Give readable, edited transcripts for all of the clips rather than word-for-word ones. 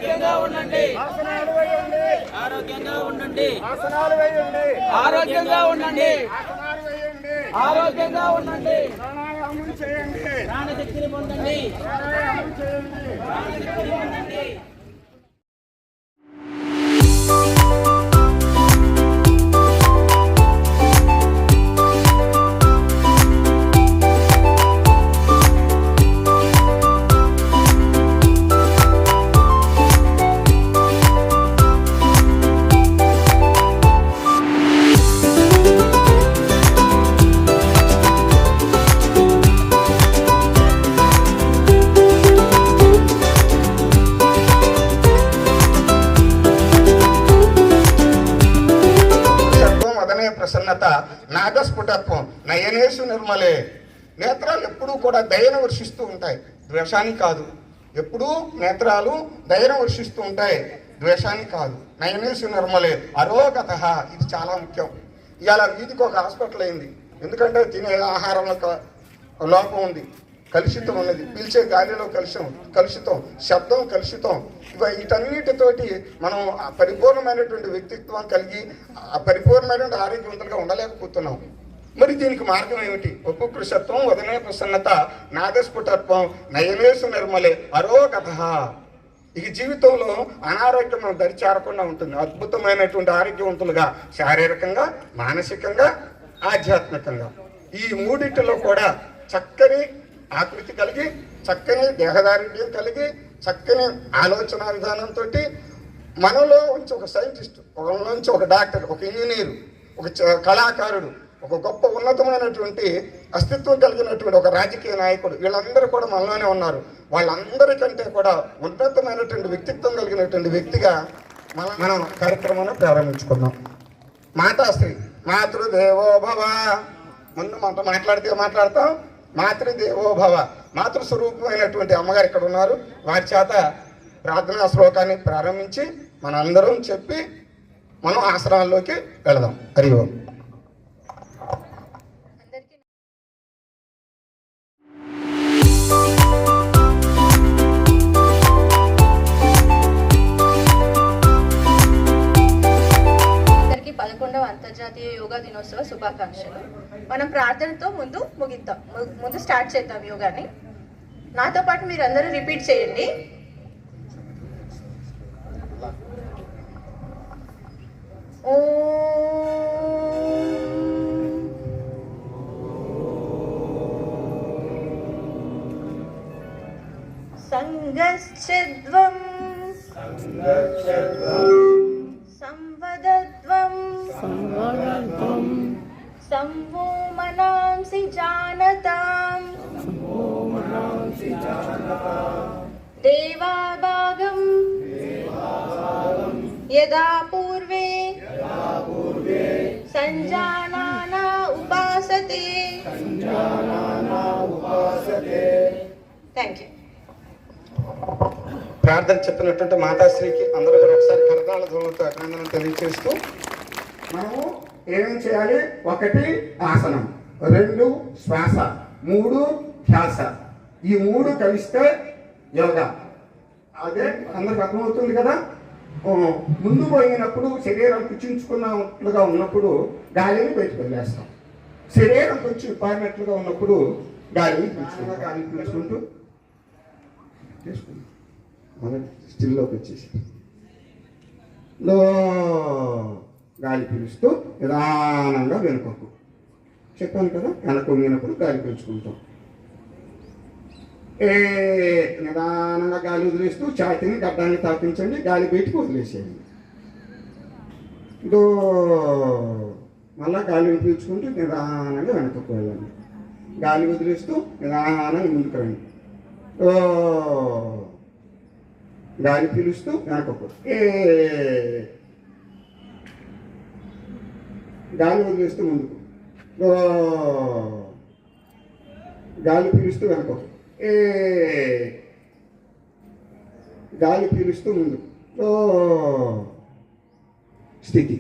ఆరోగ్యంగా ఉండండి. ఆసనాలు వేయండి. ఆరోగ్యంగా ఉండండి. ఆసనాలు వేయండి. ఆరోగ్యంగా ఉండండి. ఆసనాలు వేయండి. ఆరోగ్యంగా ఉండండి. ప్రాణాయామం చేయండి. ప్రాణశక్తిని పొందండి. ప్రాణాయామం చేయండి. ప్రాణశక్తిని పొందండి. ప్రసన్నత, నాగస్ఫుటత్వం, నయనేషు నిర్మలే. నేత్రాలు ఎప్పుడూ కూడా దయను వర్షిస్తూ ఉంటాయి, ద్వేషాన్ని కాదు. ఎప్పుడూ నేత్రాలు దయను వర్షిస్తూ ఉంటాయి, ద్వేషాన్ని కాదు. నయనేషు నిర్మలే అరోగత. ఇది చాలా ముఖ్యం. ఇవాళ వీధికి ఒక హాస్పిటల్ అయింది. ఎందుకంటే తినే ఆహారంలో లోపం ఉంది, కలుషితం ఉన్నది, పీల్చే గాలిలో కలుషితం, శబ్దం కలుషితం. వీటన్నిటితోటి మనం పరిపూర్ణమైనటువంటి వ్యక్తిత్వం కలిగి పరిపూర్ణమైనటువంటి ఆరోగ్యవంతులుగా ఉండలేకపోతున్నాం. మరి దీనికి మార్గం ఏమిటి? ఉపకృషత్వం, వదనే ప్రసన్నత, నాగస్ఫుటత్వం, నయనేషు నిర్మలే అరోగత. ఇక జీవితంలో అనారోగ్యం మనం దరిచేరకుండా ఉంటుంది. అద్భుతమైనటువంటి ఆరోగ్యవంతులుగా శారీరకంగా, మానసికంగా, ఆధ్యాత్మికంగా ఈ మూడింటిలో కూడా చక్కని ఆకృతి కలిగి, చక్కని దేహదారుఢ్యం కలిగి, చక్కని ఆలోచన విధానంతో మనలో నుంచి ఒక సైంటిస్ట్, మనలోంచి ఒక డాక్టర్, ఒక ఇంజనీర్, ఒక కళాకారుడు, ఒక గొప్ప ఉన్నతమైనటువంటి అస్తిత్వం కలిగినటువంటి ఒక రాజకీయ నాయకుడు, వీళ్ళందరూ కూడా మనలోనే ఉన్నారు. వాళ్ళందరికంటే కూడా ఉన్నతమైనటువంటి వ్యక్తిత్వం కలిగినటువంటి వ్యక్తిగా మనం కార్యక్రమాన్ని ప్రారంభించుకున్నాం. మాతాశ్రీ, మాతృదేవో భవ. ముందు మనతో మాట్లాడతాం. మాతృదేవోభవ, మాతృస్వరూపమైనటువంటి అమ్మగారు ఇక్కడ ఉన్నారు. వారి చేత ప్రార్థనా శ్లోకాన్ని ప్రారంభించి మనందరం చెప్పి మనం ఆసనాల్లోకి వెళదాం. హరి ఓం. అంతర్జాతీయ యోగా దినోత్సవ శుభాకాంక్షలు. మనం ప్రార్థనతో ముందు స్టార్ట్ చేద్దాం యోగాని. నాతో పాటు మీరు అందరూ రిపీట్ చేయండి. సంగశ్చద్వం సంవదద్వం సంవో మనాంసి జానతాం దేవాభాగం యదా పూర్వే సంజానానా ఉపాసతే. Thank you. ప్రార్థన చెప్పినటువంటి మాతాశ్రీకి అందరూ కూడా ఒకసారి కరతాళ ధ్వనులతో అభినందన తెలియజేస్తూ మనము ఏమేం చేయాలి? 1 ఆసనం, 2 శ్వాస, 3 ధ్యాస. ఈ 3 కలిస్తే యోగా. అదే అందరికి అర్థమవుతుంది కదా. ముందు పోయినప్పుడు శరీరం కుచించుకున్నట్లుగా ఉన్నప్పుడు గాలిని బయటకు వదిలేస్తాం. శరీరం కొంచెం పారినట్లుగా ఉన్నప్పుడు గాలిని పీల్చుకుంటూ స్టిల్లోకి వచ్చేసి గాలి పీలుస్తూ నిదానంగా వెనుకకు. చెప్పాను కదా, వెనక వంగినప్పుడు గాలి పీల్చుకుంటాం. నిదానంగా గాలి వదిలేస్తూ ఛాతీని గడ్డాన్ని తాపించండి, గాలి బయటకు వదిలేసేయండి. మళ్ళా గాలిని పీల్చుకుంటూ నిదానంగా వెనకకు వెళ్ళండి. గాలి వదిలేస్తూ నిదానంగా ముందుకు రండి. గాలి పీలుస్తూ వెనకకు, గాలి వదిలేస్తూ ముందుకు, గాలి పీలుస్తూ వెనకకు, గాలి పీలుస్తూ ముందుకు. స్థితి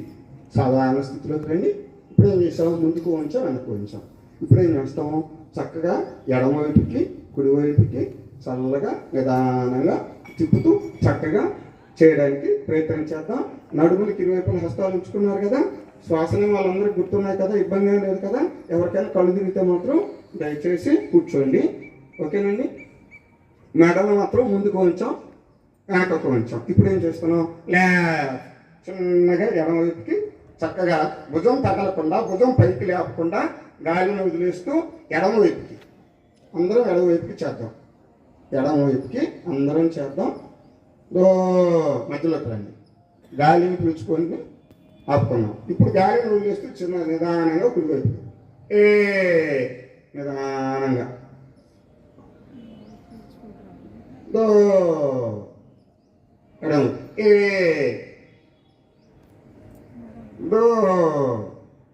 సాధారణ స్థితిలోకి రండి. ఇప్పుడు ఏం చేస్తాము? ముందుకు వంచాం, వెనక్కు వంచాం. ఇప్పుడు ఏం చేస్తాము? చక్కగా ఎడమవైపుకి కుడివైపుకి చల్లగా నిదానంగా తిప్పుతూ చక్కగా చేయడానికి ప్రయత్నం చేద్దాం. నడుములకి ఇరువైపుల హస్తాలు ఉంచుకున్నారు కదా, శ్వాసని వాళ్ళందరికీ గుర్తున్నాయి కదా, ఇబ్బంది ఏం లేదు కదా. ఎవరికైనా కళ్ళు తిరిగితే మాత్రం దయచేసి కూర్చోండి, ఓకేనండి. మెడలు మాత్రం ముందుకు ఉంచాం, వెనకకు ఉంచాం. ఇప్పుడు ఏం చేస్తున్నాం, చిన్నగా ఎడమవైపుకి చక్కగా భుజం తగలకుండా, భుజం పైకి లేపకుండా గాలిని వదిలేస్తూ ఎడమవైపుకి అందరం ఎడమవైపుకి చేద్దాం. ఎడమవైపుకి అందరం చేద్దాం. మధ్యలోకి రండి, గాలిని పీల్చుకొని ఆపుకున్నాం. ఇప్పుడు గాలిని వదిలేస్తూ చిన్న నిదానంగా కుడివైపు నిదానంగా ఎడమ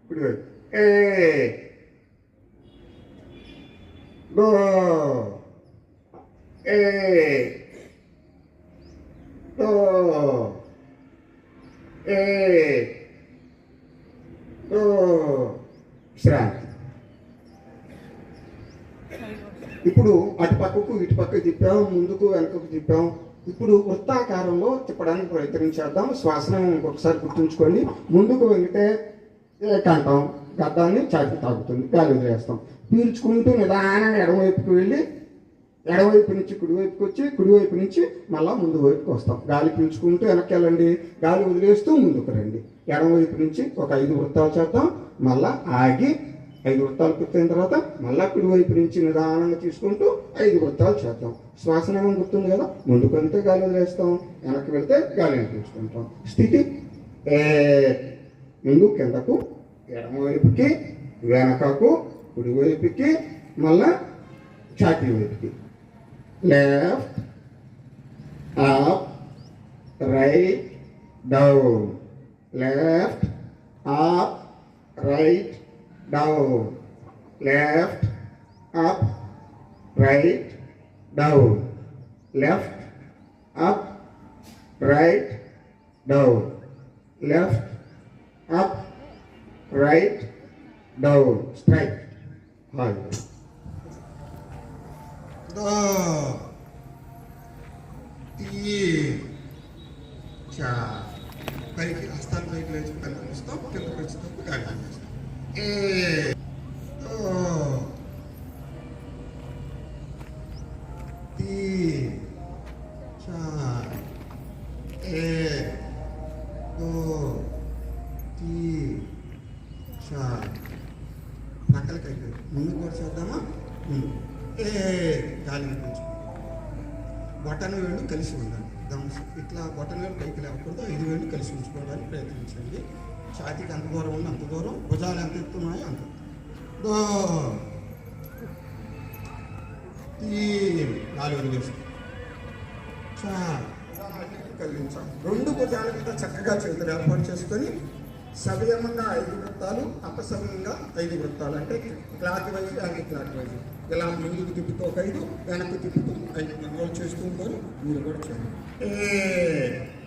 కుడివైపు శ్రాంతి. ఇప్పుడు అటు పక్కకు ఇటు పక్కకు తిప్పాం, ముందుకు వెనకకు తిప్పాం. ఇప్పుడు వృత్తాకారంలో తిప్పడానికి ప్రయత్నించేద్దాం. శ్వాసను ఇంకొకసారి గుర్తుంచుకోండి. ముందుకు వెళితే కంఠం గడ్డాన్ని చాకి తాగుతుంది, గాలి వదిలేస్తాం. పీల్చుకుంటూ నిదానంగా ఎడమవైపుకి వెళ్ళి ఎడవైపు నుంచి కుడివైపుకి వచ్చి కుడివైపు నుంచి మళ్ళీ ముందు వైపుకి వస్తాం. గాలి పీల్చుకుంటూ వెనక్కి వెళ్ళండి, గాలి వదిలేస్తూ ముందుకు రండి. ఎడమవైపు నుంచి ఒక 5 వృత్తాలు చేద్దాం. మళ్ళీ ఆగి 5 వృత్తాలు పూర్తయిన తర్వాత మళ్ళీ కుడివైపు నుంచి నిదానంగా తీసుకుంటూ 5 వృత్తాలు చేద్దాం. శ్వాసనేమో గుర్తుంది కదా, ముందుకు వెళ్తే గాలి వదిలేస్తాం, వెనక్కి వెళ్తే గాలిని పీల్చుకుంటాం. స్థితి ముందు కిందకు, ఎడమవైపుకి, వెనకకు, కుడివైపుకి, మళ్ళా ఛాతీ వైపుకి. Left up right down, left up right down, left up right down, left up right down, left up right down. Straight. పైకి హస్తాలు పైకి లేచి కళ్ళు మూస్తాం, కిందకి వచ్చేటప్పుడు గాలి తీస్తాం. పక్కలకైతే ముందు కూడా చేద్దామా, ముందు గాలిని పెంచుకుంటాం. బొటన వేళ్ళు కలిసి ఉండాలి. ఇట్లా బొటన వేలు పైకి లేకూడదు, 5 వేళ్ళు కలిసి ఉంచుకోవడానికి ప్రయత్నించండి. ఛాతీకి ఎంత దూరం ఉంది అంత దూరం, భుజాలు ఎంత ఎత్తున్నాయో అంత. గాలి వదిలేస్తాం. కలిగించాలి. 2 భుజాల మీద చక్కగా చేతులు ఏర్పాటు చేసుకొని సవ్యంగా 5 వృత్తాలు, అపసవ్యంగా 5 వృత్తాలు. అంటే clock wise, anti clock wise. ఇలా ముందుకు తిప్పుతూ ఒక 5, వెనక్కి తిప్పుతూ 5 కంట్రోల్ చేస్తూ ఉంటారు. మీరు కూడా చేయండి.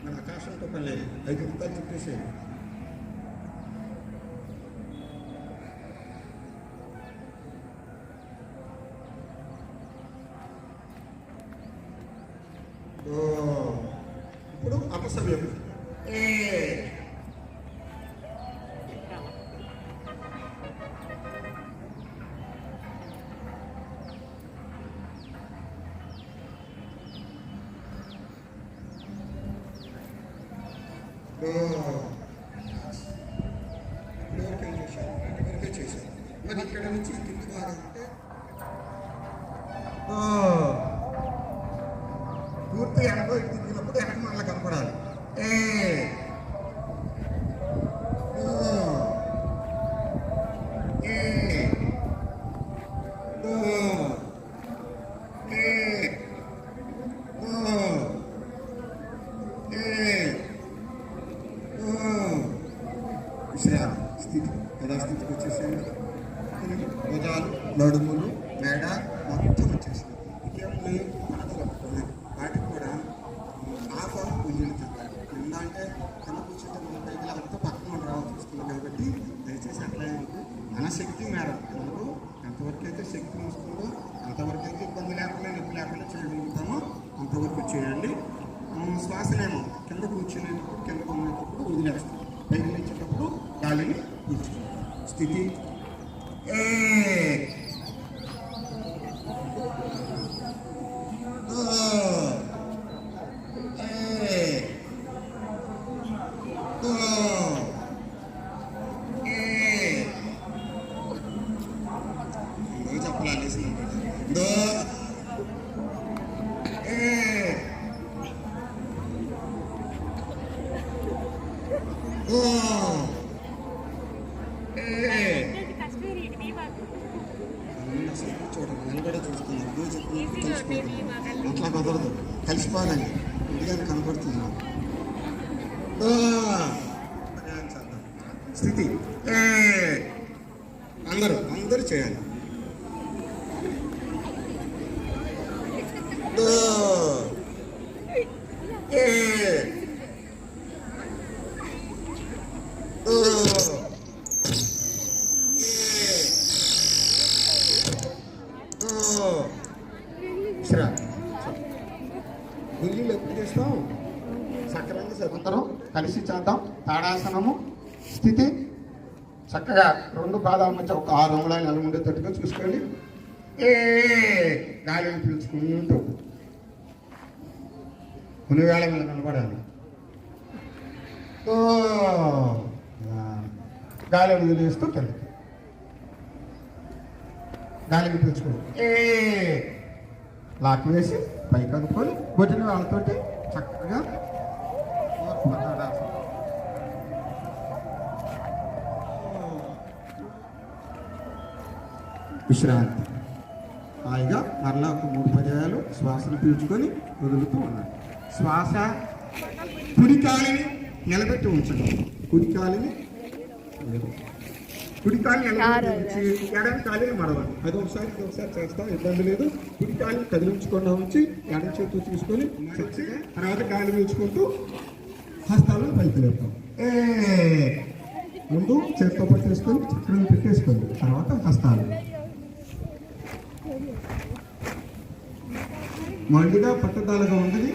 మన ఆకాశంతో పని లేదు, 5 వృత్తాలు తిప్పేసేయండి. ఇప్పుడు అపసవ్యం. చేశారు. మరి ఇక్కడ నుంచి కింది భాగం అంటే పూర్తి వెనక తిరిగినప్పుడు వెనక మళ్ళీ కనపడాలి. స్థితి యథాస్థితికి వచ్చేసేయండి. భుజాలు, నడుములు, మేడ మొత్తం వచ్చేసింది. ఇంకేముంది, వాటికి కూడా హాఫ్ ఆఫ్ పుంజులు తిప్పాలి. కింద అంటే కింద కూర్చుంటే మన పైకి లేకపోతే పక్కన రావాల్సి వస్తుంది. కాబట్టి దయచేసి అట్లా మన శక్తి మేడం మనకు ఎంతవరకు అయితే శక్తి వస్తుందో అంతవరకు అయితే ఇబ్బంది లేకుండా, నొప్పి లేకుండా చేయగలుగుతామో అంతవరకు చేయండి. శ్వాసనేమో కింద కూర్చునేటప్పుడు కింద ఉండేటప్పుడు వదిలేస్తాం, పైకి లేచేటప్పుడు గాలిని పీల్చుకుంటాం. స్థితి చూడండి, నిలబడే చూస్తున్నాను. అట్లా కుదరదు, కలిసిపోవాలని ఇదిగానే కనపడుతుంది. స్థితి అందరూ చేయాలి. గుంజీలు ఎప్పుడు చేస్తాం? సక్రంగా చదువుతాం, కలిసి చేద్దాం. తాడాసనము. స్థితి చక్కగా 2 పాదాల మధ్య ఒక 6 అంగుళాలు నిలబడేటట్టుగా చూసుకోండి. గాలిని పీల్చుకుంటూ కొన్ని వేళ మీద నిలబడాలి. గాలిని వదిలేస్తూ కిందకి గాలిని పీల్చుకోండి. లాక్ వేసి పైకి అనుకొని బొట్టిన వాళ్ళతోటి చక్కగా విశ్రాంతి. హాయిగా మరలా ఒక 3 పర్యాయాలు శ్వాసను పీల్చుకొని వదులుతూ ఉండండి. శ్వాస కుడి కాలిని నిలబెట్టి ఉంచండి. కుడి కాలిని నిలబెట్టి ఉంచి ఎడమ కాలిని మడవండి. అది ఒకసారి చేస్తాం, ఇబ్బంది లేదు. కుడి కాలిని కదిలించకుండా ఉంచి ఎడమ చేతితో తీసుకొని తర్వాత గాలి పీల్చుకుంటూ హస్తాలను పైకి లేపుతాం. ముందు చేతితో పట్టేసుకొని చక్రం పెట్టేసుకోండి, తర్వాత హస్తాలు. మండుగా పట్టుదలగా ఉండదు,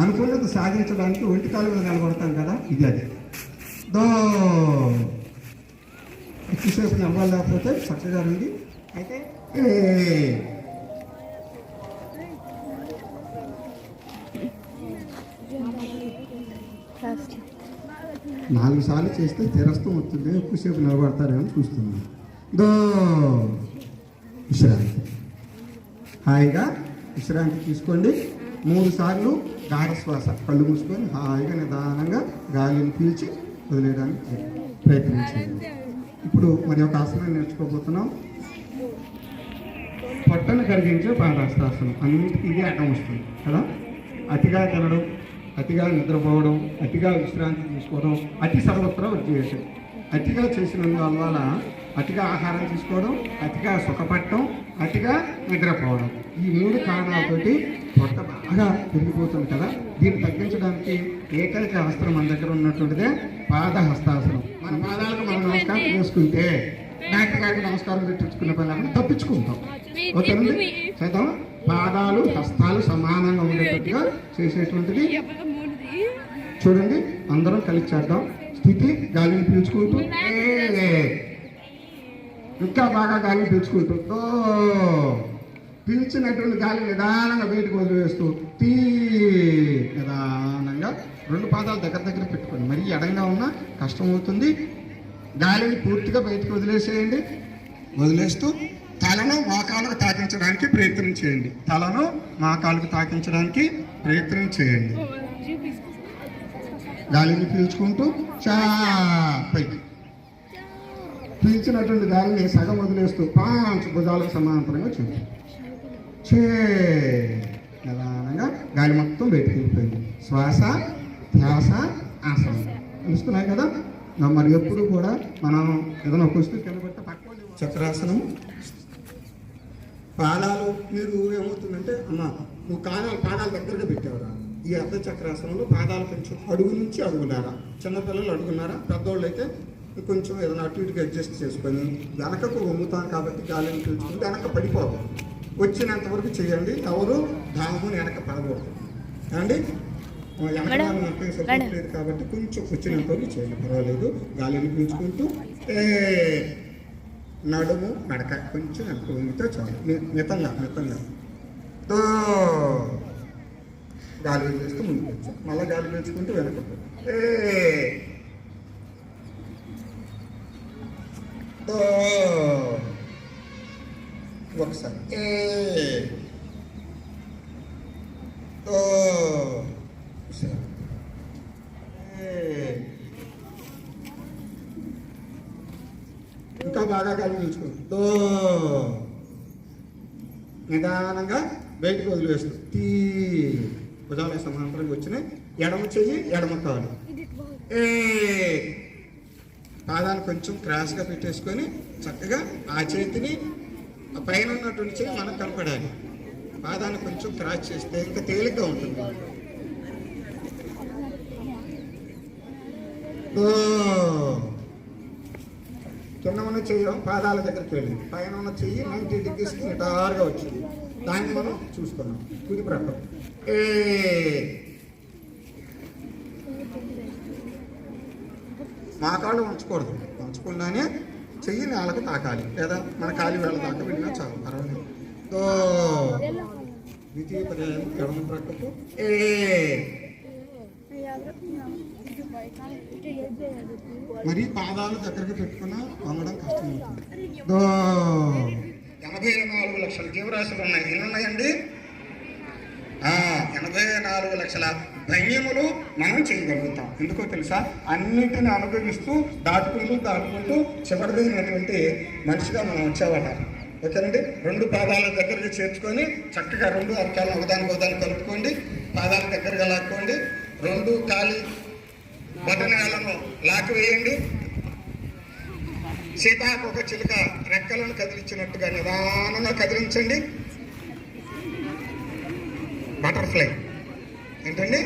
అనుకున్నది సాధించడానికి ఒంటి కాలు మీద నిలబడతాం కదా, ఇది అది. ఎక్కువసేపు నిలబడాలి, లేకపోతే చక్కగా ఉంది. అయితే 4 సార్లు చేస్తే తెరస్తూ వస్తుంది, ఎక్కువసేపు నిలబడతారేమో చూస్తున్నాను. విశ్రాంతి. హాయిగా విశ్రాంతి తీసుకోండి. 3 సార్లు గాఢ శ్వాస, కళ్ళు మూసుకొని హాయిగా నిదానంగా గాలిని పీల్చి వదిలేయడానికి ప్రయత్నించండి. ఇప్పుడు మరి ఒక ఆసనం నేర్చుకోబోతున్నాం. పొట్టను కరిగించే పాదహస్తాసనం. అన్నింటికి ఇదే అడ్డం వస్తుంది కదా. అతిగా తినడం, అతిగా నిద్రపోవడం, అతిగా విశ్రాంతి తీసుకోవడం, అతి సర్వత్రా వచ్చేసి అతిగా చేసినందువల్ల అతిగా ఆహారం తీసుకోవడం, అతిగా సుఖపడటం, అతిగా నిద్రపోవడం, ఈ 3 కారణాలతోటి పొట్ట బాగా పెరిగిపోతుంది కదా. దీన్ని తగ్గించడానికి ఏకైక అస్త్రం మన దగ్గర ఉన్నటువంటిదే పాదహస్తాసనం. మన పాదాలకు మనం నమస్కారం చేసుకుంటే డాక్టర్ గారికి నమస్కారం పెట్టించుకునే పని లేకుండా తప్పించుకుంటాం. ఓకేనండి, చేద్దాం. పాదాలు హస్తాలు సమానంగా ఉండేటట్టుగా చేసేటువంటిది చూడండి. అందరం కలిసి చేద్దాం. స్థితి గాలిని పీల్చుకుంటూ ఇంకా బాగా గాలిని పీల్చుకుంటూ పీల్చినటువంటి గాలి నిదానంగా బయటకు వదిలేస్తూ నిదానంగా 2 పాదాలు దగ్గర పెట్టుకోండి. మరీ ఎడంగా ఉన్నా కష్టం అవుతుంది. గాలిని పూర్తిగా బయటకు వదిలేసేయండి. వదిలేస్తూ తలను మోకాలకు తాకించడానికి ప్రయత్నం చేయండి. తలను మోకాలకు తాకించడానికి ప్రయత్నం చేయండి. గాలిని పీల్చుకుంటూ పైకి పీల్చినటువంటి గాలిని సగం వదిలేస్తూ 5 భుజాలకు సమాంతరంగా చూడండి. నిదానంగా గాలి మొత్తం బయటకు వెళ్ళిపోయింది. శ్వాస ధ్యాస ఆసనం తెలుస్తున్నాయి కదా. మరి ఎప్పుడు కూడా మనం ఏదైనా ఒక వస్తువు కింద పట్టుకోండి. చక్రాసనం. పాదాలు మీరు ఏమవుతుందంటే నువ్వు పాదాలు దగ్గరగా పెట్టావురా. ఈ అర్ధ చక్రాసనంలో పాదాలు కొంచెం అడుగు నుంచి అడుగున్నారా. చిన్నపిల్లలు అడుగున్నారా, పెద్దోళ్ళు అయితే కొంచెం ఏదైనా అటు ఇటుగా అడ్జస్ట్ చేసుకొని వెనకకు వంగుతాం కాబట్టి గాలిని పీల్చుకుంటే వెనక పడిపోదు. వచ్చినంత వరకు చేయండి. ఎవరు దాహముని వెనక పడకూడదు అండి. వెనకాల మనకి సపోర్ట్ లేదు కాబట్టి కొంచెం వచ్చినంత వరకు చేయండి, పర్వాలేదు. గాలిని పీల్చుకుంటూ నడుము నడక కొంచెం వెనక వంగితే చాలు, మితంగా తో గాలి పీల్చేస్తూ ముందుకు వచ్చాం, మళ్ళీ గాలి పీల్చుకుంటూ వెనక తో ఒకసారి తో ఇంకా బాగా గాలి పీల్చుకోండి. తో నిదానంగా బయటకు వదిలివేస్తూ భుజాల సమాంతరంగా వచ్చినాయి. ఎడమ చెయ్యి ఎడమ కాలు, పాదాన్ని కొంచెం క్రాస్గా పెట్టేసుకొని చక్కగా ఆ చేతిని పైన ఉన్నటువంటి చెయ్యి మనకు కనపడాలి. పాదాన్ని కొంచెం క్రాస్ చేస్తే ఇంకా తేలిగ్గా ఉంటుంది. కింద ఉన్న చెయ్యి పాదాల దగ్గరికి వెళ్ళింది, పైన ఉన్న చెయ్యి 90 degrees నిటారుగా వచ్చింది. దాన్ని మనం చూసుకున్నాం. కుడి ప్రక్క మా కాళ్ళు ఉంచకూడదు, ఉంచకుండానే చెయ్యి నేలకు తాకాలి, లేదా మన కాలి వేళ దాకా వెళ్ళినా చాలు, పర్వాలేదు. ద్వితీయ పర్యాయం ఎడమ ప్రక్కకు మరి పాదాలు దగ్గరికి పెట్టుకున్నా వంగడం కష్టమవుతుంది. 84 లక్షల జీవరాశులు ఉన్నాయి. ఎన్ని ఉన్నాయండి? 84 లక్షల భంగిములు మనం చేయగలుగుతాం. ఎందుకో తెలుసా? అన్నింటిని అనుభవిస్తూ దాటుకుంటూ చివరిదైనటువంటి మనిషిగా మనం వచ్చేవాళ్ళ. ఓకేనండి. 2 పాదాల దగ్గరికి చేర్చుకొని చక్కగా 2 అరకాలను ఒకదానికి కలుపుకోండి, పాదాల దగ్గరగా లాక్కోండి, 2 కాలి బటనాలను లాక్ వేయండి. సీతాకోక చిలుక రెక్కలను కదిలించినట్టుగా నిదానంగా కదిలించండి. బటర్ఫ్లై ఏంటండి?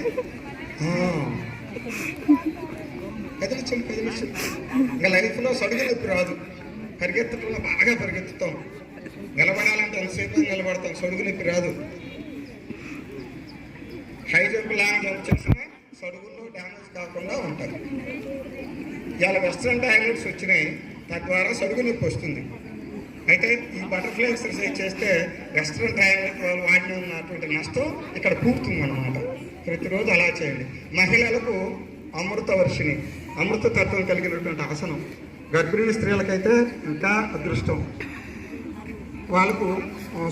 కదిలించండి. ఇంకా లైఫ్లో సడుగు నొప్పి రాదు. పరిగెత్తడంలో బాగా పరిగెత్తుతాం, నిలబడాలంటే ఎంతసేపు నిలబడతాం, సడుగు నొప్పి రాదు. హై జంప్ లాంగ్ జంప్ చేసినా సడుగుల్లో డ్యామేజ్ కాకుండా ఉంటుంది. ఇవాళ వెస్ట్రన్ టాయిలెట్స్ వచ్చినాయి, తద్వారా సడుగు నొప్పి వస్తుంది. అయితే ఈ బటర్ఫ్లై ఎక్సర్సైజ్ చేస్తే వెస్ట్రన్ టాయిలెట్ వాడిన ఉన్నటువంటి నష్టం ఇక్కడ పూర్తుంది అన్నమాట. ప్రతిరోజు అలా చేయండి. మహిళలకు అమృత వర్షిణి, అమృత తత్వం కలిగినటువంటి ఆసనం. గర్భిణీ స్త్రీలకైతే ఇంకా అదృష్టం, వాళ్ళకు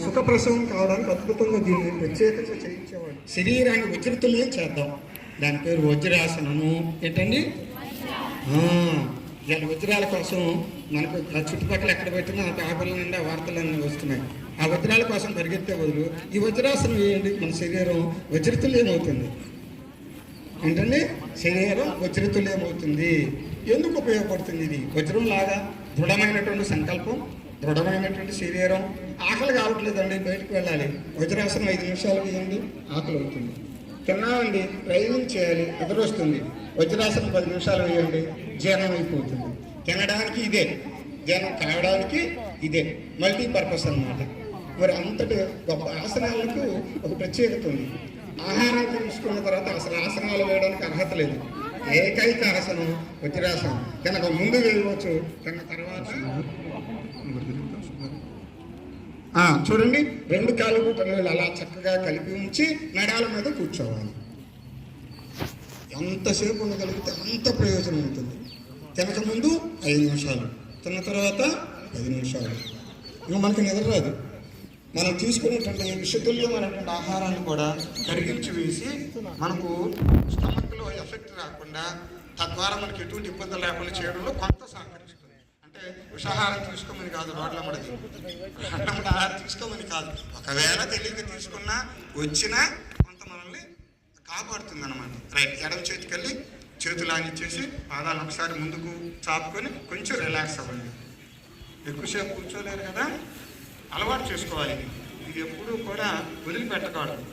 సుఖప్రసవం కావడానికి అద్భుతంగా దీన్ని ప్రత్యేకంగా చేయించేవాడు. శరీరాన్ని వజ్రతుల్యం చేద్దాం, దాని పేరు వజ్రాసనము. ఏంటండి? ఇవాళ వజ్రాల కోసం మనకు చుట్టుపక్కల ఎక్కడ పెట్టినా పేపర్ల నిండా వార్తలన్నీ వస్తున్నాయి. ఆ వజ్రాల కోసం పరిగెత్తే బదులు ఈ వజ్రాసనం వేయండి, మన శరీరం వజ్రతుల్యమవుతుంది. ఏంటండి? శరీరం వజ్రతుల్యమవుతుంది. ఎందుకు ఉపయోగపడుతుంది? ఇది వజ్రం లాగా దృఢమైనటువంటి సంకల్పం, దృఢమైనటువంటి శరీరం. ఆకలి కావట్లేదండి, బయటకు వెళ్ళాలి, వజ్రాసనం 5 నిమిషాలు వేయండి, ఆకలి అవుతుంది. తిన్నామండి, డ్రైవింగ్ చేయాలి, నిద్ర వస్తుంది, వజ్రాసనం 10 నిమిషాలు వేయండి, జీర్ణం అయిపోతుంది. తినడానికి ఇదే, జీర్ణం కావడానికి ఇదే, మల్టీపర్పస్ అన్నమాట. మరి అంతటి గొప్ప ఆసనాలకు ఒక ప్రత్యేకత ఉంది. ఆహారం తీసుకున్న తర్వాత అసలు ఆసనాలు వేయడానికి అర్హత లేదు. ఏకైక ఆసనం వజ్రాసనం. కనుక ముందు వేయవచ్చు, కనుక తర్వాత చూడండి, 2 కాళ్ళు బట్టలు అలా చక్కగా కలిపి ఉంచి నడాల మీద కూర్చోవాలి. ఎంతసేపు ఉండగలిగితే అంత ప్రయోజనం ఉంటుంది. తినక ముందు 5 నిమిషాలు, తిన్న తర్వాత 10 నిమిషాలు. ఇంకా మనకి నిద్ర రాదు. మనం తీసుకునేటువంటి విషతుల్యమైనటువంటి ఆహారాన్ని కూడా కరిగించి వేసి మనకు స్టమక్లో ఎఫెక్ట్ రాకుండా, తద్వారా మనకి ఎటువంటి ఇబ్బందులు లేకుండా చేయడంలో కొంత సహకరిస్తుంది. అంటే విషాహారం తీసుకోమని కాదు, రోడ్ల మడది అన్నమాట ఆహారం తీసుకోమని కాదు. ఒకవేళ తెలియక తీసుకున్నా వచ్చినా కొంత మనల్ని కాపాడుతుంది అన్నమాట. రైట్. ఎడమ చేతికెళ్ళి చేతులు ఆనిచ్చేసి పాదాలు ఒకసారి ముందుకు చాపుకొని కొంచెం రిలాక్స్ అవ్వండి. ఎక్కువసేపు కూర్చోలేరు కదా, అలవాటు చేసుకోవాలి. ఇది ఎప్పుడూ కూడా వదిలిపెట్టకూడదు.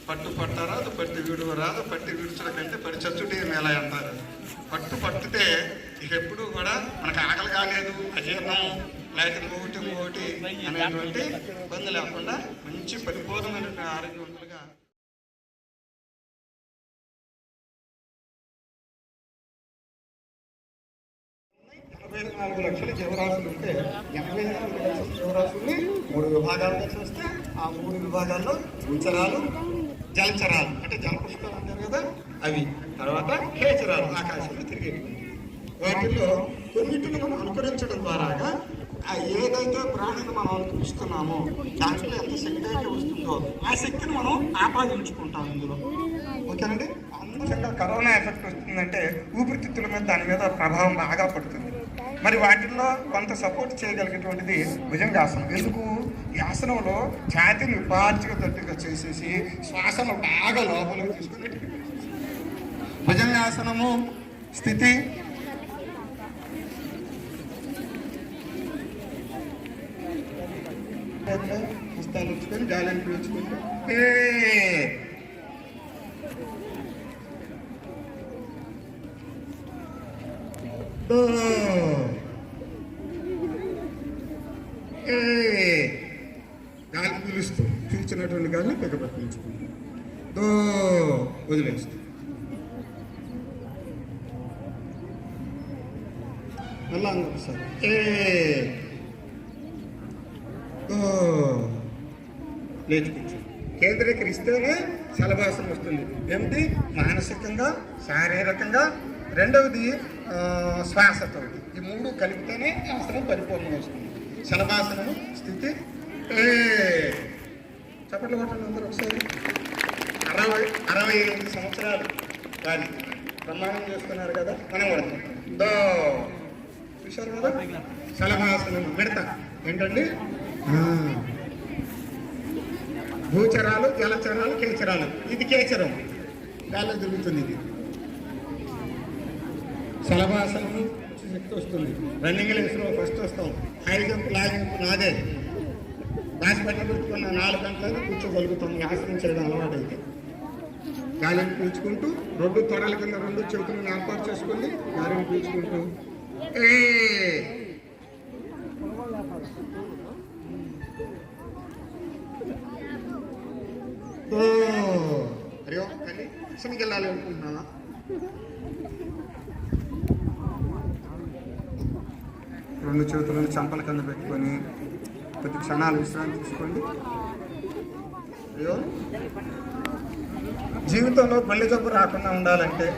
పట్టు పట్టరాదు, పట్టి వీడు రాదు, పట్టి విడుచుల కంటే పడి చచ్చుటే మేళ అంటారు. పట్టుతే ఇక ఎప్పుడు కూడా మనకు ఆకలి కాలేదు, అజీర్ణం లేక ఇంకొకటి అనేటువంటి ఇబ్బంది లేకుండా మంచి పరిపూర్ణమైనటువంటి ఆరోగ్యవంతులుగా 44 లక్షల జీవరాశులు ఉంటే 84 లక్షల జీవరాశుల్ని 3 విభాగాలుగా చేస్తే ఆ 3 విభాగాల్లో భూచరాలు, జలచరాలు అంటే జలపుష్పాలు అంటారు కదా అవి, తర్వాత కేచరాలు ఆకాశంలో తిరిగేవి. వాటిల్లో కొన్నిటిని మనం అనుకరించడం ద్వారాగా ఆ ఏదైతే ప్రాణిని మనం అనుకరిస్తున్నామో దాంట్లో ఎంత శక్తి అయితే వస్తుందో ఆ శక్తిని మనం ఆపాదించుకుంటాం ఇందులో. ఓకేనండి. అందుకంగా కరోనా ఎఫెక్ట్ వస్తుందంటే ఊపిరితిత్తుల మీద దాని మీద ప్రభావం బాగా పడుతుంది. మరి వాటిల్లో కొంత సపోర్ట్ చేయగలిగేటువంటిది భుజంగాసనం. ఎందుకు? ఈ ఆసనంలో ఛాతీని ఉపార్జగతట్టుగా చేసేసి శ్వాసను బాగా లోపలికి తీసుకుని భుజంగాసనము స్థితి. హస్తాలు ఉంచుకొని గాలిని పీల్చుకుంటూ గాలి పీలుస్తూ పీల్చినటువంటి గాలిని పీల్చుకుంటూ వదిలేస్తూ మళ్ళా ఒకసారి లేచి కూర్చో. కేంద్రీకరిస్తేనే శలభాసనం వస్తుంది. ఏమిటి? మానసికంగా, శారీరకంగా, రెండవది శ్వాసతో. ఈ 3 కలిపితేనే ఆసనం పరిపూర్ణం వస్తుంది. శలభాసనము స్థితి. చప్పట్లు కొట్టండి అందరూ ఒకసారి. 68 సంవత్సరాలు వారి ప్రమాణం చేస్తున్నారు కదా, మనం పడతాం. చూశారు కదా శలభాసనం. మిడత ఏంటండి? భూచరాలు, జలచరాలు, కేచరాలు. ఇది కేచరం, గాల్లో తిరుగుతుంది. ఇది శలభాసనము శక్తి వస్తుంది. రన్నింగ్ రేస్లో ఫస్ట్ వస్తాం. హై జంప్, లాంగ్ జంప్ నాదే. హాస్పిటల్ పెట్టుకున్న 4 గంటలను కూర్చోగలుగుతాం. ఆసనం చేయడం అలవాటు అయితే గాలిని పీల్చుకుంటూ 2 తొడల కింద 2 చేతులను ఏర్పాటు చేసుకోండి. గాలిని పీల్చుకుంటూ అరే కానీ కిచెన్కి వెళ్ళాలి అనుకుంటున్నా. రెండు చేతులను చంపల కింద పెట్టుకొని కొద్ది క్షణాలు విశ్రాంతి తీసుకోండి. అయ్యో, జీవితంలో గుండె జబ్బు రాకుండా ఉండాలంటే,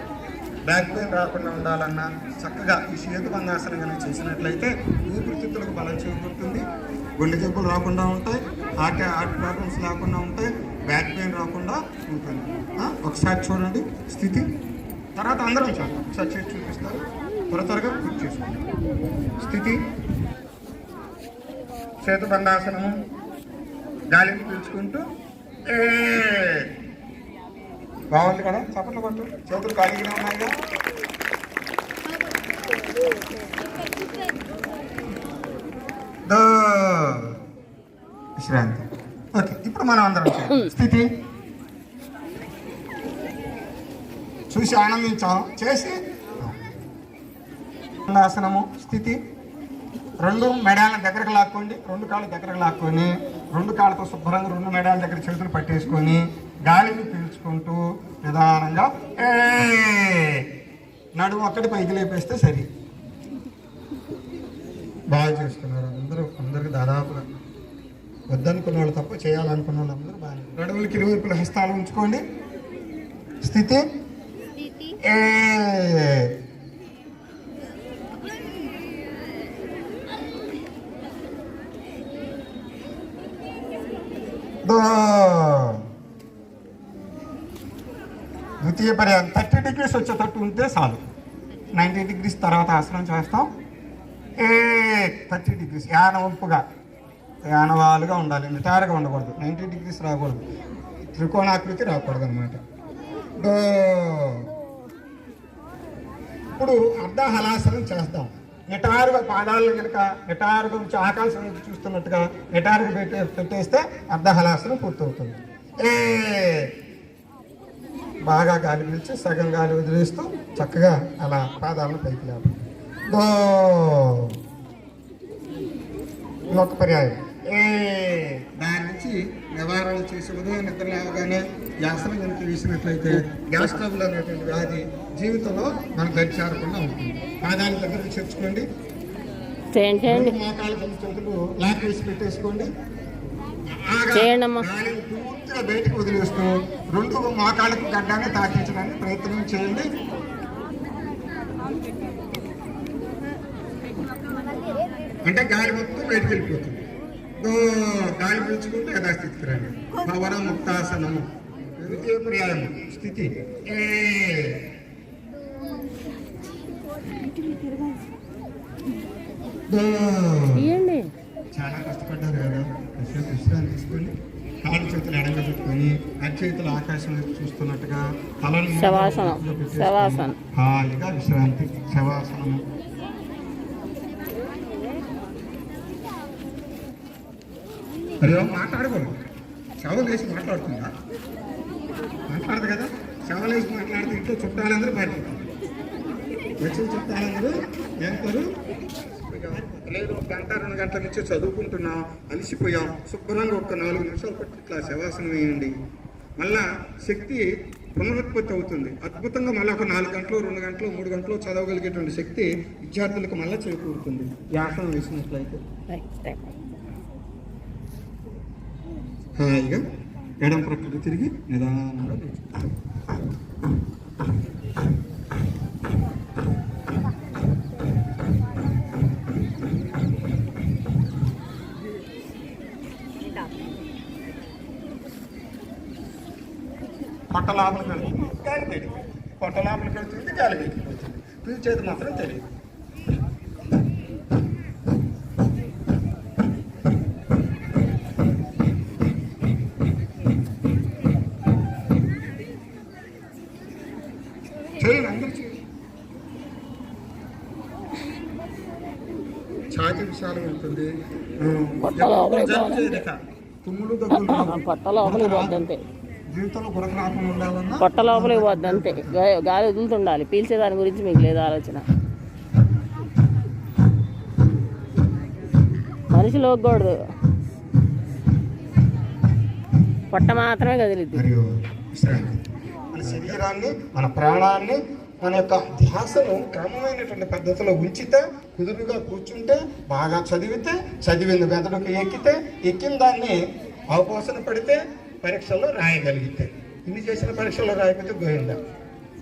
బ్యాక్ పెయిన్ రాకుండా ఉండాలన్నా చక్కగా ఈ సేతుబంధాసనం కనుక చేసినట్లయితే ఊపిరితిత్తులకు బలం చేకూరుతుంది. గుండె జబ్బులు రాకుండా ఉంటాయి, హార్ట్ ప్రాబ్లమ్స్ రాకుండా ఉంటాయి, బ్యాక్ పెయిన్ రాకుండా ఉంటుంది. ఒకసారి చూడండి స్థితి, తర్వాత అందరం చూద్దాం. ఒకసారి చేసి చూపిస్తారు, త్వరగా పూర్తి చేసుకోండి. స్థితి, సేతుబంధాసనము, గాలిని పీల్చుకుంటూ బాగుంది కదా. చప్పట్లు కొట్టు. చేతులు ఖాళీగానే ఉన్నాయిగా. విశ్రాంతి. ఓకే, ఇప్పుడు మనం అందరం స్థితి చూసి ఆనందించాం. చేసి ఆసనము స్థితి. 2 మెడాల దగ్గరకు లాక్కోండి. 2 కాళ్ళు దగ్గరకు లాక్కొని 2 కాళ్ళతో శుభ్రంగా 2 మెడాల దగ్గర చేతులు పట్టేసుకొని గాలిని పీల్చుకుంటూ నిదానంగా నడుము ఒక్కటి పైకి లేపేస్తే సరి. బాగా చేస్తున్నారు అందరికి దాదాపుగా. వద్దనుకున్న వాళ్ళు తప్ప చేయాలనుకున్న వాళ్ళు అందరూ బాగా. నడుములకి ఇరువైపుల హస్తాలు ఉంచుకోండి. స్థితి ద్వితీయ పర్యాయం 30 degrees వచ్చేటట్టు ఉంటే చాలు. 90 degrees తర్వాత ఆసనం చేస్తాం. 30 degrees యానవంపుగా, యానవాలుగా ఉండాలి. నిటారుగా ఉండకూడదు. 90 degrees రాకూడదు. త్రికోణాకృతి రాకూడదు అనమాట. ఇప్పుడు అర్ధహలాసనం చేస్తాం. నిటారుగా పాదాలను కనుక నిటారుగా ఉంచి ఆకాశం చూస్తున్నట్టుగా నిటారుగా పెట్టేస్తే అర్ధహలాసనం పూర్తవుతుంది. బాగా గాలి పీల్చి సగం గాలి వదిలేస్తూ చక్కగా అలా పాదాలను పైకి లేపండి. ఇంకొక పర్యాయం. దాని నుంచి నివారణ చేసి ఉదయం నిద్ర లేవగానే యాసనం కనుక వేసినట్లయితే గ్యాస్ ట్రబుల్ అనేటువంటి వ్యాధి జీవితంలో మనకు దరిచేరకుండా ఉంటుంది. పాదాల దగ్గరకు చేర్చుకోండి. చేయండి చేయండి మోకాళ్ళ కింద చేతులు లాక్ వేసి పెట్టేసుకోండి. చేయండి అమ్మా. గాలిని పూర్తిగా బయటకు వదిలేస్తూ రెండు మోకాళ్ళకు గడ్డాన్ని తాకించడానికి ప్రయత్నం చేయండి. అంటే గాలి మొత్తం బయటకు వెళ్ళిపోతుంది. గాలి పీల్చుకుంటే యథాస్థితికి రండి. పవన ముక్తాసనము ద్వితీయ పర్యాయం స్థితి. చాలా కష్టపడ్డారు కదా, విశ్రాంతి తీసుకొని కాళ్ళు చేతులు ఎడంగా పెట్టుకొని అరచేతులు ఆకాశం వైపు చూస్తున్నట్టుగా తలను హాయిగా విశ్రాంతి. శవాసనము. మరి మాట్లాడకూడదు. శవం వేసి మాట్లాడుతుందా? మాట్లాడదు కదా. శవం వేసి మాట్లాడితే ఇంట్లో చుట్టాలందరూ బయటపడతారు. వచ్చిన చుట్టాలందరూ ఏమంటారు? లేదు, 1-2 గంటల నుంచి చదువుకుంటున్నాం, అలసిపోయాం, శుభ్రంగా ఒక 4 నిమిషాలు పట్టి ఇట్లా శవాసనం వేయండి. మళ్ళా శక్తి పునరుత్పత్తి అవుతుంది. అద్భుతంగా మళ్ళీ ఒక 4 గంటలు, 2 గంటలు, 3 గంటలు చదవగలిగేటువంటి శక్తి విద్యార్థులకు మళ్ళీ చేకూరుతుంది ఈ ఆసనం వేసినట్లయితే. హాయిగా ఎడం ప్రక్కకు తిరిగి నిదానంగా పొట్ట లోపలికి వెళ్తుంది, గాలి బయటికి. పొట్ట లోపలికి వెళ్తుంది, గాలి బయటికి వెళ్తుంది. పీల్చేది మాత్రం తెలియదు. చేయండి, అందరూ చేయండి. ఛాతీ విశాలం ఉంటుంది. తుమ్ములు దగ్గర జీవితంలో గురకు రాకుండా ఉండాలన్నా పొట్ట లోపలికి పోద్ది అంతే. గాలి వదులుతుండాలి. పీల్చే దాని గురించి మీకు లేదు ఆలోచన. మనిషి లోకూడదు, పొట్ట మాత్రమే కదిలిద్ది. మన శరీరాన్ని, మన ప్రాణాన్ని, మన యొక్క ధ్యాసను క్రమమైనటువంటి పద్ధతిలో ఉంచితే, కుదురుగా కూర్చుంటే, బాగా చదివితే, చదివిన మెదడుకు ఎక్కితే, ఎక్కిన దాన్ని అవపోసన పడితే, పరీక్షల్లో రాయగలిగితే. ఇన్ని చేసిన పరీక్షల్లో రాయకపోతే గోయిందా,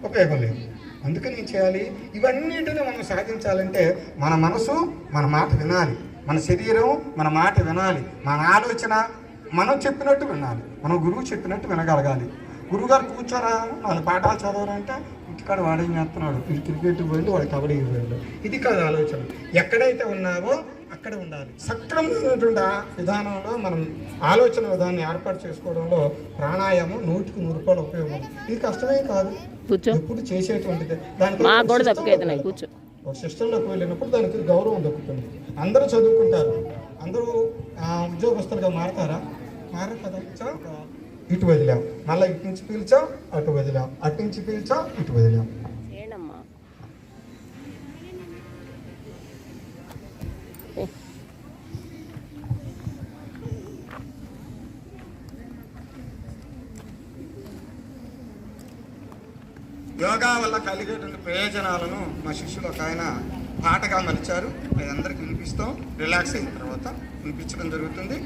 ఉపయోగం లేదు. అందుకని ఏం చేయాలి? ఇవన్నిటిని మనం సాధించాలంటే మన మనసు మన మాట వినాలి, మన శరీరం మన మాట వినాలి, మన ఆలోచన మనం చెప్పినట్టు వినాలి, మన గురువు చెప్పినట్టు వినగలగాలి. గురువుగారు కూర్చోరా 4 పాఠాలు చదవరంటే ఇంటికాడ వాడేం చేస్తున్నాడు, ఇది క్రికెట్ పోయిండు, వాడు కబడ్డీ పోయిండు. ఇది కాదు ఆలోచన. ఎక్కడైతే ఉన్నావో అక్కడ ఉండాలి. సక్రమమైనటువంటి విధానంలో మనం ఆలోచన విధానాన్ని ఏర్పాటు చేసుకోవడంలో ప్రాణాయామం 100కి 100 ఉపయోగం. ఇది కష్టమే కాదు, ఎప్పుడు చేసేటువంటిది. దానికి ఒక సిస్టంలోకి వెళ్ళినప్పుడు దానికి గౌరవం దక్కుతుంది. అందరూ చదువుకుంటారు, అందరూ ఉద్యోగస్తులుగా మారతారా? మారరు కదా. ఇటు వదిలాం, మళ్ళీ ఇటు నుంచి పీల్చాం, అటు వదిలాం, అటు నుంచి పీల్చాం, ఇటు వదిలాం. యోగా వల్ల కలిగేటువంటి ప్రయోజనాలను మా శిష్యులు ఒక ఆయన పాటగా మలిచారు. అది అందరికి వినిపిస్తాం. రిలాక్స్ అయిన తర్వాత వినిపించడం జరుగుతుంది.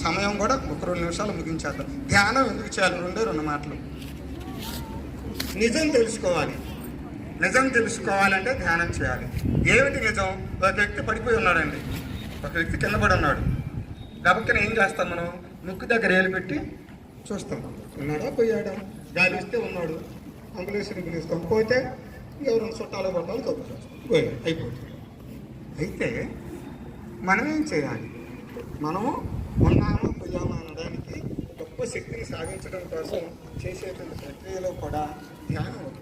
సమయం కూడా ఒక 2 నిమిషాలు ముగించేద్దాం. ధ్యానం ఎందుకు చేయాలి? 2 మాటలు. నిజం తెలుసుకోవాలి. నిజం తెలుసుకోవాలంటే ధ్యానం చేయాలి. ఏమిటి నిజం? ఒక వ్యక్తి పడిపోయి ఉన్నాడండి, ఒక వ్యక్తి కింద పడి ఉన్నాడు. గబక్కన ఏం చేస్తాం మనం? ముక్కు దగ్గర ఏలు పెట్టి చూస్తాం, ఉన్నాడా పోయాడా. గాలి ఇస్తే ఉన్నాడు, అంబులెన్స్ని పిలుస్తాం, పోతే ఎవరైనా చుట్టాలు పట్టాలి, కబురు చేస్తాం, పోయాడు, అయిపోతుంది. అయితే మనం ఏం చేయాలి? మనము ఉన్నామా పోయామా అనడానికి గొప్ప శక్తిని సాధించడం కోసం చేసేటువంటి ప్రక్రియలో కూడా ధ్యానం ఒకటి.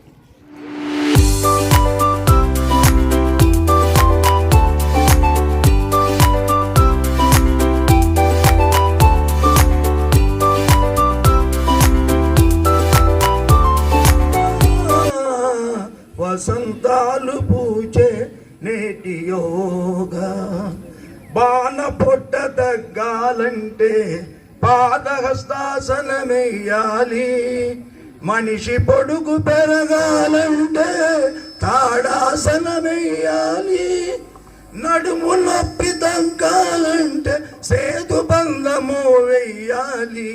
వసంతాలు పూచే నేటి యోగా, బాణ పొట్ట తగ్గాలంటే పాదహస్తాసనమెయ్యాలి, మనిషి పొడుగు పెరగాలంటే తాడాసనమెయ్యాలి, నడుము నొప్పి తగ్గాలంటే సేతు బంధము వెయ్యాలి.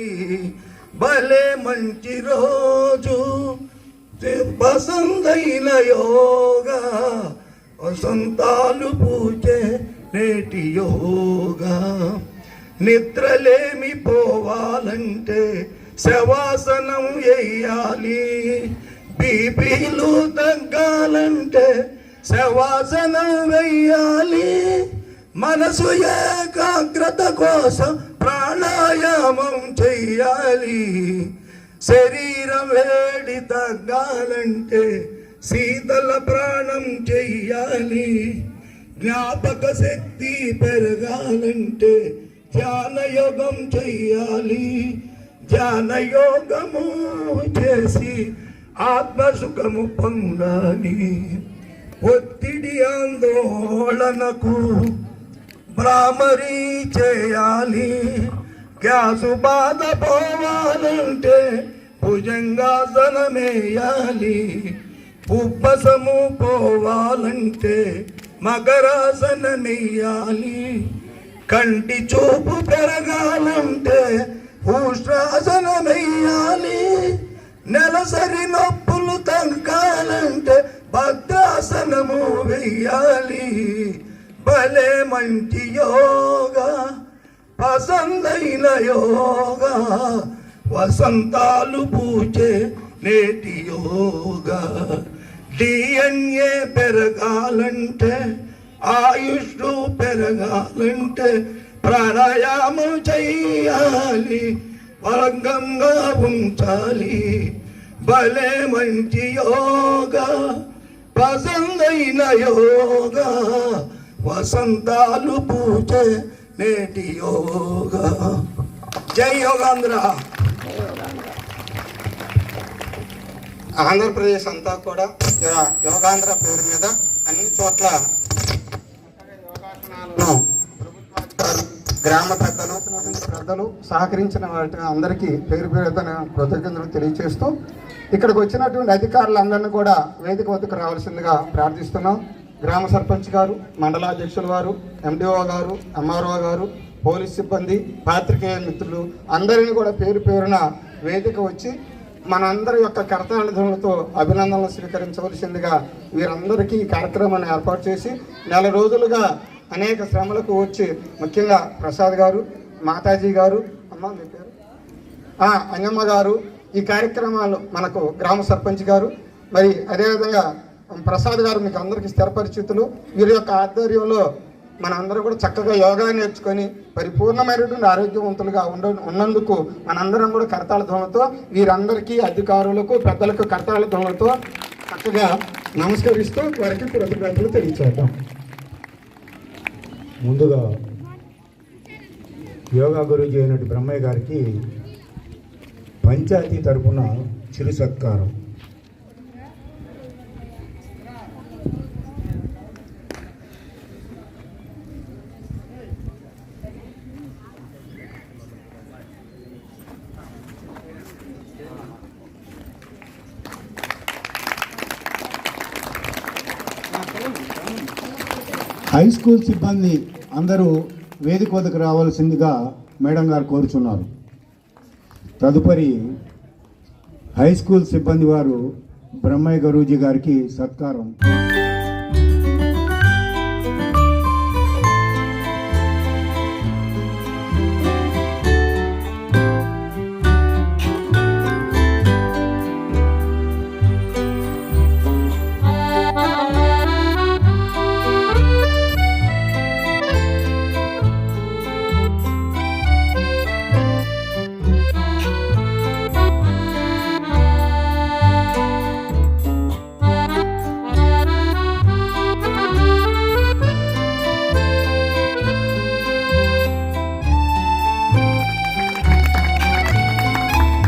భలే మంచి రోజు వసంతైన యోగా, వసంతాలు పూచే నేటి యోగా. నిద్రలేమి పోవాలంటే శవాసనం వేయాలి. బీపీలు తగ్గాలంటే శవాసనం వేయాలి. మనసు ఏకాగ్రత కోసం ప్రాణాయామం చెయ్యాలి. శరీరం వేడి తగ్గాలంటే శీతల ప్రాణం చెయ్యాలి. జ్ఞాపక శక్తి పెరగాలంటే ధ్యాన యోగం చెయ్యాలి. ధ్యాన యోగము చేసి ఆత్మసుఖము పొందాలి. ఒత్తిడి ఆందోళనకు భ్రామరి చేయాలి. గ్యాసు బాధ పోవాలంటే భుజంగాసనమేయాలి. ఉబ్బసము పోవాలంటే మకరాసనమేయాలి. కంటి చూపు పెరగాలంటే ఉష్ట్రాసనమేయాలి. నెలసరి నొప్పులు తగ్గాలంటే భద్రాసనము వెయ్యాలి. భలే మంచి యోగా, పసందైన యోగా, వసంతాలు పూచే నేటి యోగా. DNA పెరగాలంటే ఆయుష్ పెరగాలంటే ప్రాణాయామం చెయ్యాలి. వర్గంగా ఉంచాలి. భలే మంచి యోగా, పసందైన యోగా, వసంతాలు పూచే నేటి యోగా. జై యోగాంధ్ర. ఆంధ్రప్రదేశ్ అంతా కూడా యోగాంధ్ర పేరు మీద అన్ని చోట్ల యోగాసనాలను గ్రామ పెద్దలు సహకరించిన వాటి అందరికీ పేరు పేరున కృతజ్ఞతలు తెలియజేస్తూ ఇక్కడికి వచ్చినటువంటి అధికారులందరినీ కూడా వేదిక వద్దకు రావాల్సిందిగా ప్రార్థిస్తున్నాం. గ్రామ సర్పంచ్ గారు, మండలాధ్యక్షుల వారు, MDO గారు, MRO గారు, పోలీస్ సిబ్బంది, పాత్రికేయ మిత్రులు అందరినీ కూడా పేరు పేరున వేదిక వచ్చి మనందరి యొక్క కర్తవ్యాలతో అభినందనలు స్వీకరించవలసిందిగా వీరందరికీ ఈ కార్యక్రమాన్ని ఏర్పాటు చేసి నెల రోజులుగా అనేక శ్రమలకు వచ్చి ముఖ్యంగా ప్రసాద్ గారు, మాతాజీ గారు, అమ్మ మీ పేరు అంజమ్మ గారు, ఈ కార్యక్రమాలు మనకు గ్రామ సర్పంచ్ గారు, మరి అదేవిధంగా ప్రసాద్ గారు మీకు అందరికీ స్థిరపరిచితులు. వీరి యొక్క ఆధ్వర్యంలో మనందరూ కూడా చక్కగా యోగా నేర్చుకొని పరిపూర్ణమైనటువంటి ఆరోగ్యవంతులుగా ఉన్నందుకు మనందరం కూడా కరతాళ ధ్వనులతో వీరందరికీ అధికారులకు పెద్దలకు కరతాళ ధ్వనులతో చక్కగా నమస్కరిస్తూ వారికి కృతజ్ఞతలు తెలియచేద్దాం. ముందుగా యోగా గురూజీ అయినటువంటి బ్రహ్మయ్య గారికి పంచాయతీ తరపున చిరు సత్కారం. హై స్కూల్ సిబ్బంది అందరూ వేదిక వద్దకు రావాల్సిందిగా మేడం గారు కోరుచున్నారు. తదుపరి హై స్కూల్ సిబ్బంది వారు బ్రహ్మయ్య గురూజీ గారికి సత్కారం.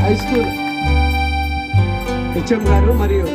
హై స్కూల్ HM గారు మరియు